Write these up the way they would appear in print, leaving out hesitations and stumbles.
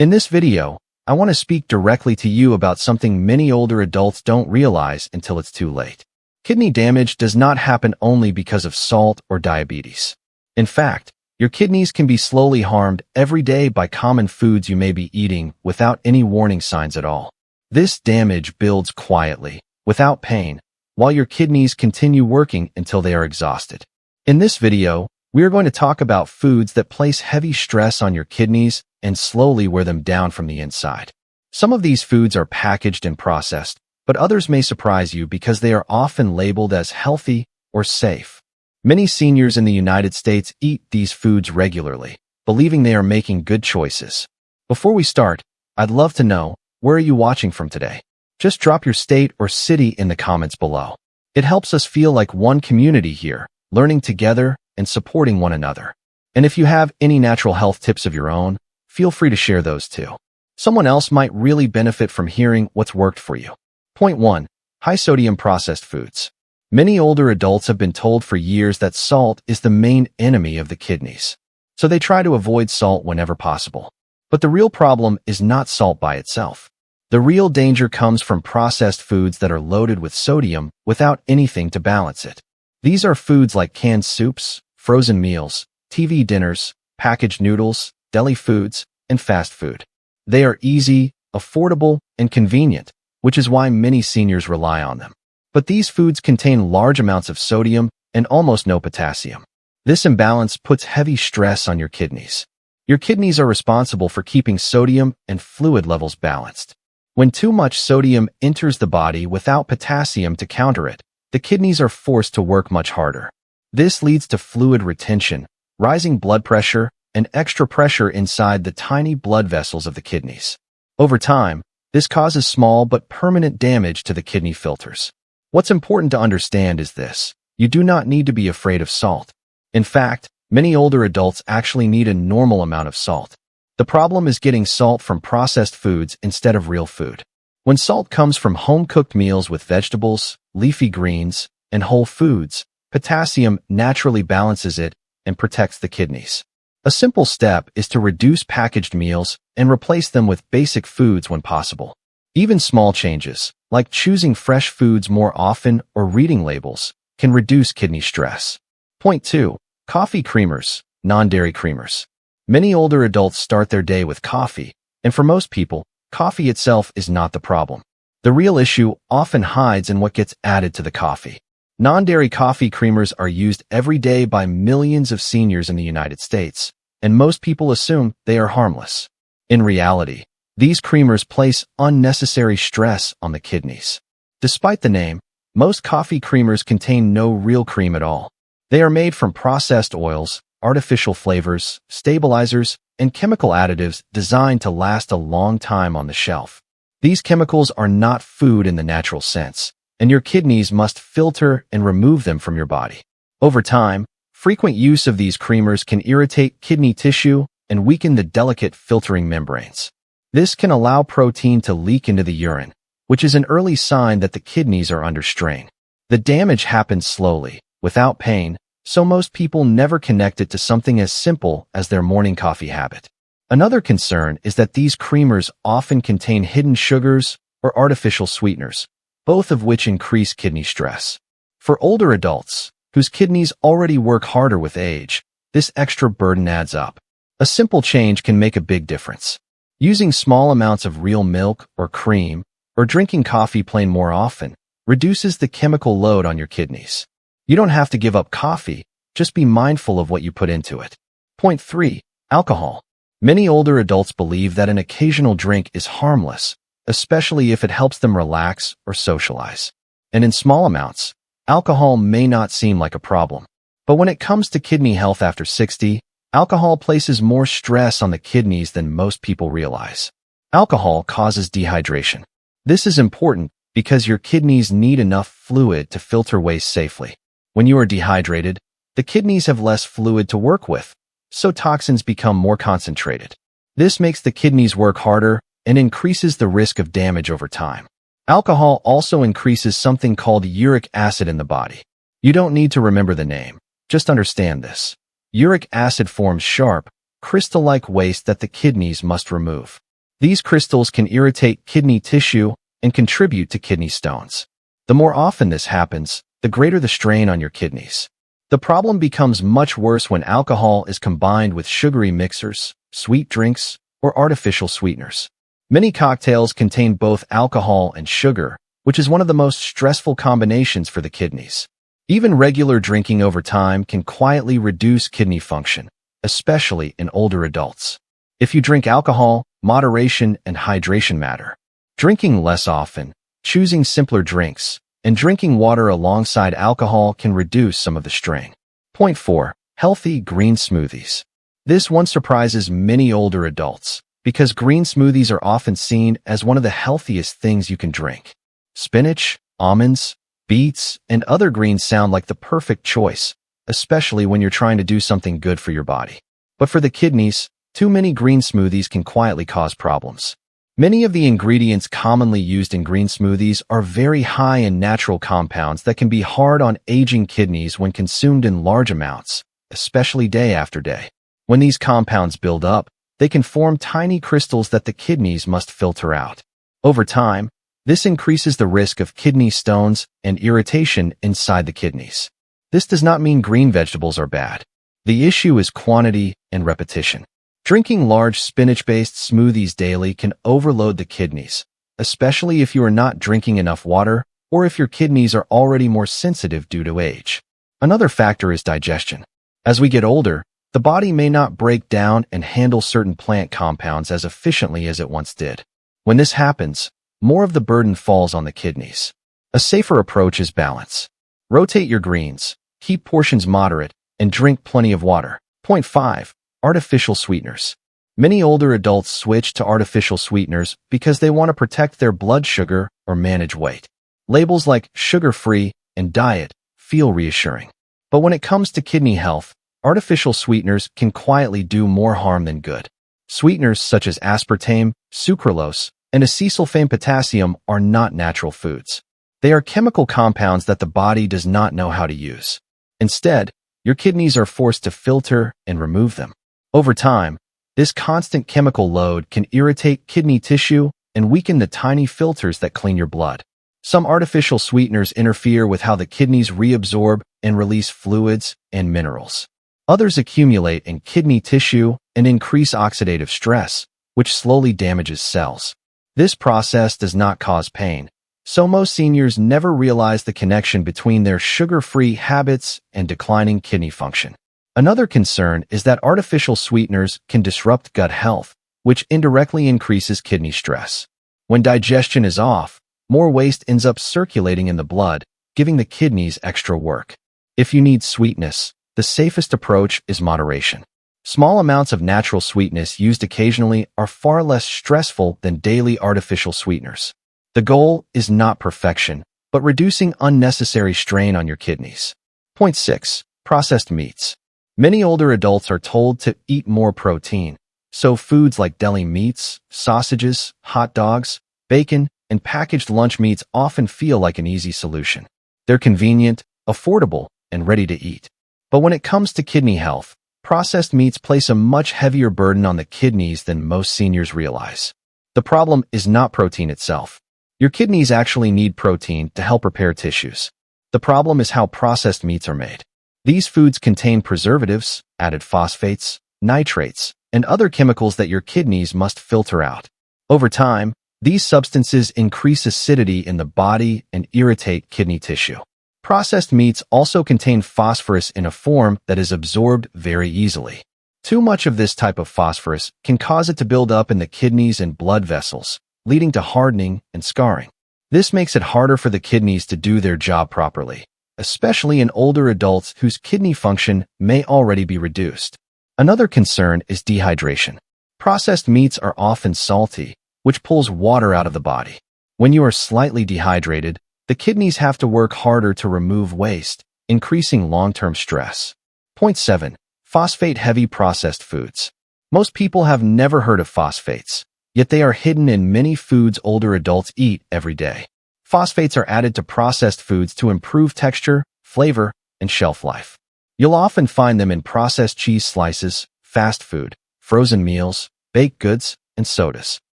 In this video, I want to speak directly to you about something many older adults don't realize until it's too late. Kidney damage does not happen only because of salt or diabetes. In fact, your kidneys can be slowly harmed every day by common foods you may be eating without any warning signs at all. This damage builds quietly, without pain, while your kidneys continue working until they are exhausted. In this video, we are going to talk about foods that place heavy stress on your kidneys and slowly wear them down from the inside. Some of these foods are packaged and processed, but others may surprise you because they are often labeled as healthy or safe. Many seniors in the United States eat these foods regularly, believing they are making good choices. Before we start, I'd love to know, where are you watching from today? Just drop your state or city in the comments below. It helps us feel like one community here, learning together and supporting one another. And if you have any natural health tips of your own, feel free to share those too. Someone else might really benefit from hearing what's worked for you. Point 1. High-sodium processed foods. Many older adults have been told for years that salt is the main enemy of the kidneys, so they try to avoid salt whenever possible. But the real problem is not salt by itself. The real danger comes from processed foods that are loaded with sodium without anything to balance it. These are foods like canned soups, frozen meals, TV dinners, packaged noodles, deli foods, and fast food. They are easy, affordable, and convenient, which is why many seniors rely on them. But these foods contain large amounts of sodium and almost no potassium. This imbalance puts heavy stress on your kidneys. Your kidneys are responsible for keeping sodium and fluid levels balanced. When too much sodium enters the body without potassium to counter it, the kidneys are forced to work much harder. This leads to fluid retention, rising blood pressure, and extra pressure inside the tiny blood vessels of the kidneys. Over time, this causes small but permanent damage to the kidney filters. What's important to understand is this: you do not need to be afraid of salt. In fact, many older adults actually need a normal amount of salt. The problem is getting salt from processed foods instead of real food. When salt comes from home-cooked meals with vegetables, leafy greens, and whole foods, potassium naturally balances it and protects the kidneys. A simple step is to reduce packaged meals and replace them with basic foods when possible. Even small changes, like choosing fresh foods more often or reading labels, can reduce kidney stress. Point 2. Coffee creamers, non-dairy creamers. Many older adults start their day with coffee, and for most people, coffee itself is not the problem. The real issue often hides in what gets added to the coffee. Non-dairy coffee creamers are used every day by millions of seniors in the United States, and most people assume they are harmless. In reality, these creamers place unnecessary stress on the kidneys. Despite the name, most coffee creamers contain no real cream at all. They are made from processed oils, artificial flavors, stabilizers, and chemical additives designed to last a long time on the shelf. These chemicals are not food in the natural sense, and your kidneys must filter and remove them from your body. Over time, frequent use of these creamers can irritate kidney tissue and weaken the delicate filtering membranes. This can allow protein to leak into the urine, which is an early sign that the kidneys are under strain. The damage happens slowly, without pain, so most people never connect it to something as simple as their morning coffee habit. Another concern is that these creamers often contain hidden sugars or artificial sweeteners, both of which increase kidney stress. For older adults, whose kidneys already work harder with age, this extra burden adds up. A simple change can make a big difference. Using small amounts of real milk or cream, or drinking coffee plain more often, reduces the chemical load on your kidneys. You don't have to give up coffee, just be mindful of what you put into it. Point 3. Alcohol. Many older adults believe that an occasional drink is harmless, especially if it helps them relax or socialize. And in small amounts, alcohol may not seem like a problem. But when it comes to kidney health after 60, alcohol places more stress on the kidneys than most people realize. Alcohol causes dehydration. This is important because your kidneys need enough fluid to filter waste safely. When you are dehydrated, the kidneys have less fluid to work with, so toxins become more concentrated. This makes the kidneys work harder and increases the risk of damage over time. Alcohol also increases something called uric acid in the body. You don't need to remember the name, just understand this. Uric acid forms sharp, crystal-like waste that the kidneys must remove. These crystals can irritate kidney tissue and contribute to kidney stones. The more often this happens, the greater the strain on your kidneys. The problem becomes much worse when alcohol is combined with sugary mixers, sweet drinks, or artificial sweeteners. Many cocktails contain both alcohol and sugar, which is one of the most stressful combinations for the kidneys. Even regular drinking over time can quietly reduce kidney function, especially in older adults. If you drink alcohol, moderation and hydration matter. Drinking less often, choosing simpler drinks, and drinking water alongside alcohol can reduce some of the strain. Point 4. Healthy green smoothies. This one surprises many older adults because green smoothies are often seen as one of the healthiest things you can drink. Spinach, almonds, beets, and other greens sound like the perfect choice, especially when you're trying to do something good for your body. But for the kidneys, too many green smoothies can quietly cause problems. Many of the ingredients commonly used in green smoothies are very high in natural compounds that can be hard on aging kidneys when consumed in large amounts, especially day after day. When these compounds build up, they can form tiny crystals that the kidneys must filter out. Over time, this increases the risk of kidney stones and irritation inside the kidneys. This does not mean green vegetables are bad. The issue is quantity and repetition. Drinking large spinach-based smoothies daily can overload the kidneys, especially if you are not drinking enough water or if your kidneys are already more sensitive due to age. Another factor is digestion. As we get older, the body may not break down and handle certain plant compounds as efficiently as it once did. When this happens, more of the burden falls on the kidneys. A safer approach is balance. Rotate your greens, keep portions moderate, and drink plenty of water. Point 5. Artificial sweeteners. Many older adults switch to artificial sweeteners because they want to protect their blood sugar or manage weight. Labels like sugar-free and diet feel reassuring. But when it comes to kidney health, artificial sweeteners can quietly do more harm than good. Sweeteners such as aspartame, sucralose, and acesulfame potassium are not natural foods. They are chemical compounds that the body does not know how to use. Instead, your kidneys are forced to filter and remove them. Over time, this constant chemical load can irritate kidney tissue and weaken the tiny filters that clean your blood. Some artificial sweeteners interfere with how the kidneys reabsorb and release fluids and minerals. Others accumulate in kidney tissue and increase oxidative stress, which slowly damages cells. This process does not cause pain, so most seniors never realize the connection between their sugar-free habits and declining kidney function. Another concern is that artificial sweeteners can disrupt gut health, which indirectly increases kidney stress. When digestion is off, more waste ends up circulating in the blood, giving the kidneys extra work. If you need sweetness, the safest approach is moderation. Small amounts of natural sweetness used occasionally are far less stressful than daily artificial sweeteners. The goal is not perfection, but reducing unnecessary strain on your kidneys. Point 6. Processed meats. Many older adults are told to eat more protein, so foods like deli meats, sausages, hot dogs, bacon, and packaged lunch meats often feel like an easy solution. They're convenient, affordable, and ready to eat. But when it comes to kidney health, processed meats place a much heavier burden on the kidneys than most seniors realize. The problem is not protein itself. Your kidneys actually need protein to help repair tissues. The problem is how processed meats are made. These foods contain preservatives, added phosphates, nitrates, and other chemicals that your kidneys must filter out. Over time, these substances increase acidity in the body and irritate kidney tissue. Processed meats also contain phosphorus in a form that is absorbed very easily. Too much of this type of phosphorus can cause it to build up in the kidneys and blood vessels, leading to hardening and scarring. This makes it harder for the kidneys to do their job properly, especially in older adults whose kidney function may already be reduced. Another concern is dehydration. Processed meats are often salty, which pulls water out of the body. When you are slightly dehydrated, the kidneys have to work harder to remove waste, increasing long-term stress. Point 7. Phosphate-heavy processed foods. Most people have never heard of phosphates, yet they are hidden in many foods older adults eat every day. Phosphates are added to processed foods to improve texture, flavor, and shelf life. You'll often find them in processed cheese slices, fast food, frozen meals, baked goods, and sodas.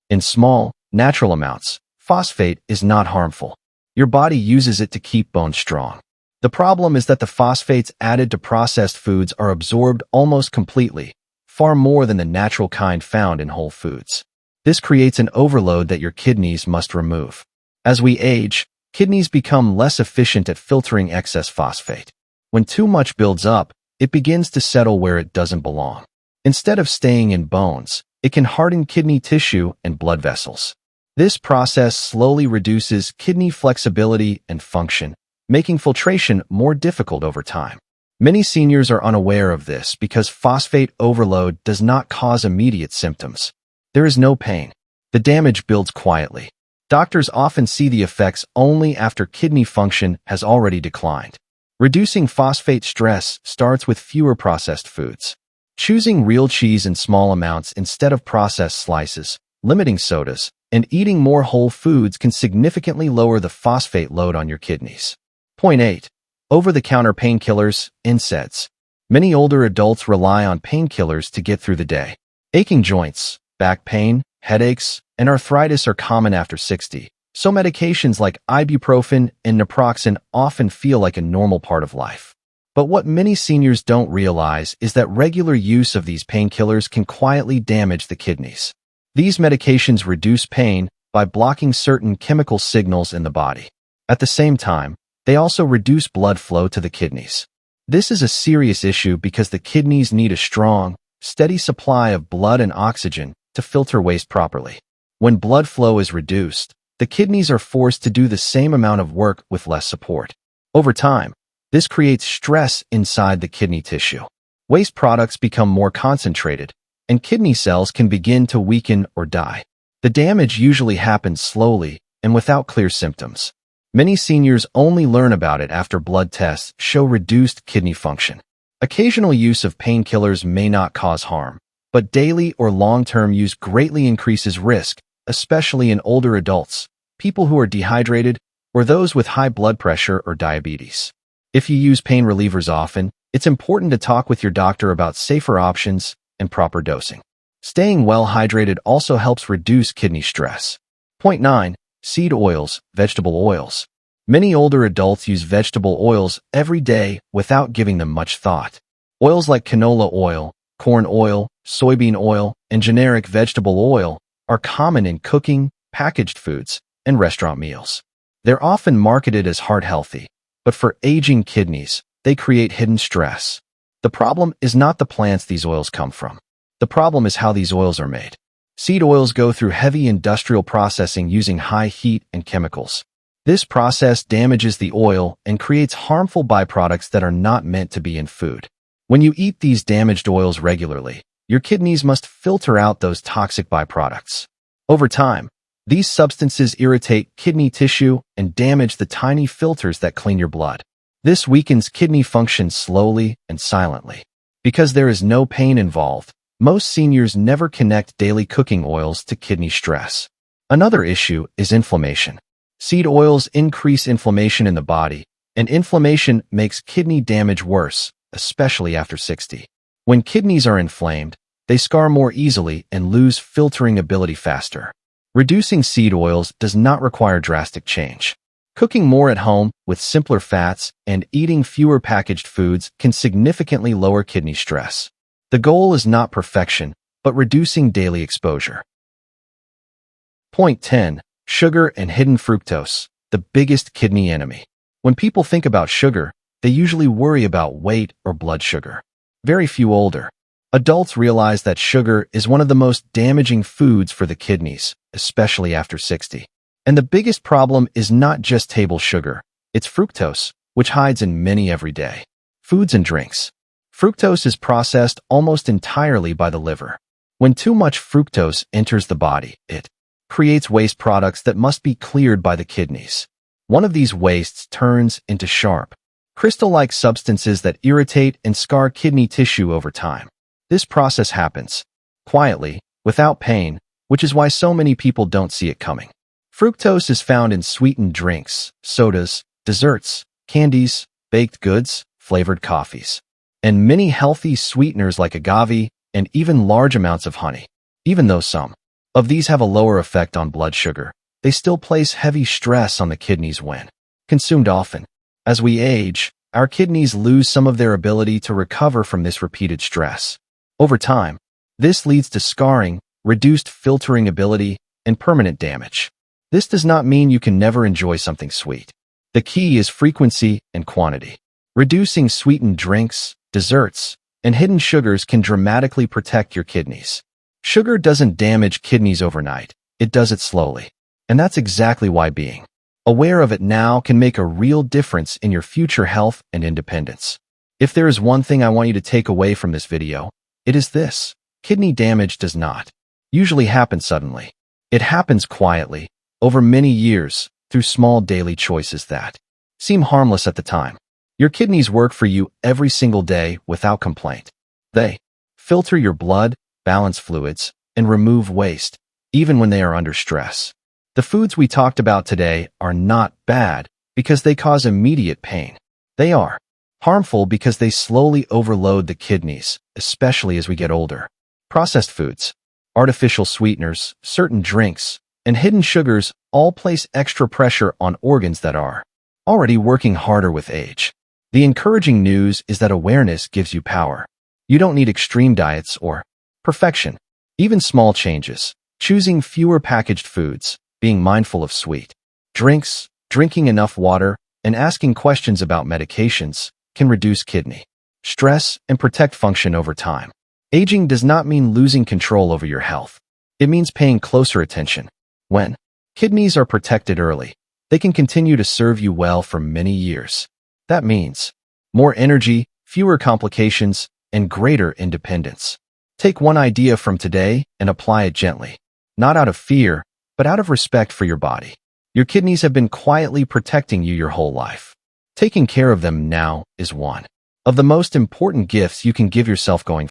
In small, natural amounts, phosphate is not harmful. Your body uses it to keep bones strong. The problem is that the phosphates added to processed foods are absorbed almost completely, far more than the natural kind found in whole foods. This creates an overload that your kidneys must remove. As we age, kidneys become less efficient at filtering excess phosphate. When too much builds up, it begins to settle where it doesn't belong. Instead of staying in bones, it can harden kidney tissue and blood vessels. This process slowly reduces kidney flexibility and function, making filtration more difficult over time. Many seniors are unaware of this because phosphate overload does not cause immediate symptoms. There is no pain. The damage builds quietly. Doctors often see the effects only after kidney function has already declined. Reducing phosphate stress starts with fewer processed foods. Choosing real cheese in small amounts instead of processed slices, limiting sodas, and eating more whole foods can significantly lower the phosphate load on your kidneys. Point 8. Over-the-counter painkillers, NSAIDs. Many older adults rely on painkillers to get through the day. Aching joints, back pain, headaches, and arthritis are common after 60, so medications like ibuprofen and naproxen often feel like a normal part of life. But what many seniors don't realize is that regular use of these painkillers can quietly damage the kidneys. These medications reduce pain by blocking certain chemical signals in the body. At the same time, they also reduce blood flow to the kidneys. This is a serious issue because the kidneys need a strong, steady supply of blood and oxygen to filter waste properly. When blood flow is reduced, the kidneys are forced to do the same amount of work with less support. Over time, this creates stress inside the kidney tissue. Waste products become more concentrated, and kidney cells can begin to weaken or die. The damage usually happens slowly and without clear symptoms. Many seniors only learn about it after blood tests show reduced kidney function. Occasional use of painkillers may not cause harm, but daily or long-term use greatly increases risk, especially in older adults, people who are dehydrated, or those with high blood pressure or diabetes. If you use pain relievers often, it's important to talk with your doctor about safer options and proper dosing. Staying well hydrated also helps reduce kidney stress. Point 9. Seed oils, vegetable oils. Many older adults use vegetable oils every day without giving them much thought. Oils like canola oil, corn oil, soybean oil, and generic vegetable oil are common in cooking, packaged foods, and restaurant meals. They're often marketed as heart-healthy, but for aging kidneys, they create hidden stress. The problem is not the plants these oils come from. The problem is how these oils are made. Seed oils go through heavy industrial processing using high heat and chemicals. This process damages the oil and creates harmful byproducts that are not meant to be in food. When you eat these damaged oils regularly, your kidneys must filter out those toxic byproducts. Over time, these substances irritate kidney tissue and damage the tiny filters that clean your blood. This weakens kidney function slowly and silently. Because there is no pain involved, most seniors never connect daily cooking oils to kidney stress. Another issue is inflammation. Seed oils increase inflammation in the body, and inflammation makes kidney damage worse, especially after 60. When kidneys are inflamed, they scar more easily and lose filtering ability faster. Reducing seed oils does not require drastic change. Cooking more at home with simpler fats and eating fewer packaged foods can significantly lower kidney stress. The goal is not perfection, but reducing daily exposure. Point 10. Sugar and hidden fructose, the biggest kidney enemy. When people think about sugar, they usually worry about weight or blood sugar. Very few older adults realize that sugar is one of the most damaging foods for the kidneys, especially after 60. And the biggest problem is not just table sugar, it's fructose, which hides in many everyday foods and drinks. Fructose is processed almost entirely by the liver. When too much fructose enters the body, it creates waste products that must be cleared by the kidneys. One of these wastes turns into sharp, crystal-like substances that irritate and scar kidney tissue over time. This process happens quietly, without pain, which is why so many people don't see it coming. Fructose is found in sweetened drinks, sodas, desserts, candies, baked goods, flavored coffees, and many healthy sweeteners like agave and even large amounts of honey. Even though some of these have a lower effect on blood sugar, they still place heavy stress on the kidneys when consumed often. As we age, our kidneys lose some of their ability to recover from this repeated stress. Over time, this leads to scarring, reduced filtering ability, and permanent damage. This does not mean you can never enjoy something sweet. The key is frequency and quantity. Reducing sweetened drinks, desserts, and hidden sugars can dramatically protect your kidneys. Sugar doesn't damage kidneys overnight, it does it slowly. And that's exactly why being aware of it now can make a real difference in your future health and independence. If there is one thing I want you to take away from this video, it is this: kidney damage does not usually happen suddenly. It happens quietly, over many years, through small daily choices that seem harmless at the time. Your kidneys work for you every single day without complaint. They filter your blood, balance fluids, and remove waste, even when they are under stress. The foods we talked about today are not bad because they cause immediate pain. They are harmful because they slowly overload the kidneys, especially as we get older. Processed foods, artificial sweeteners, certain drinks, and hidden sugars all place extra pressure on organs that are already working harder with age. The encouraging news is that awareness gives you power. You don't need extreme diets or perfection. Even small changes, choosing fewer packaged foods, being mindful of sweet drinks, drinking enough water, and asking questions about medications can reduce kidney stress and protect function over time. Aging does not mean losing control over your health. It means paying closer attention. When kidneys are protected early, they can continue to serve you well for many years. That means more energy, fewer complications, and greater independence. Take one idea from today and apply it gently, not out of fear, but out of respect for your body. Your kidneys have been quietly protecting you your whole life. Taking care of them now is one of the most important gifts you can give yourself going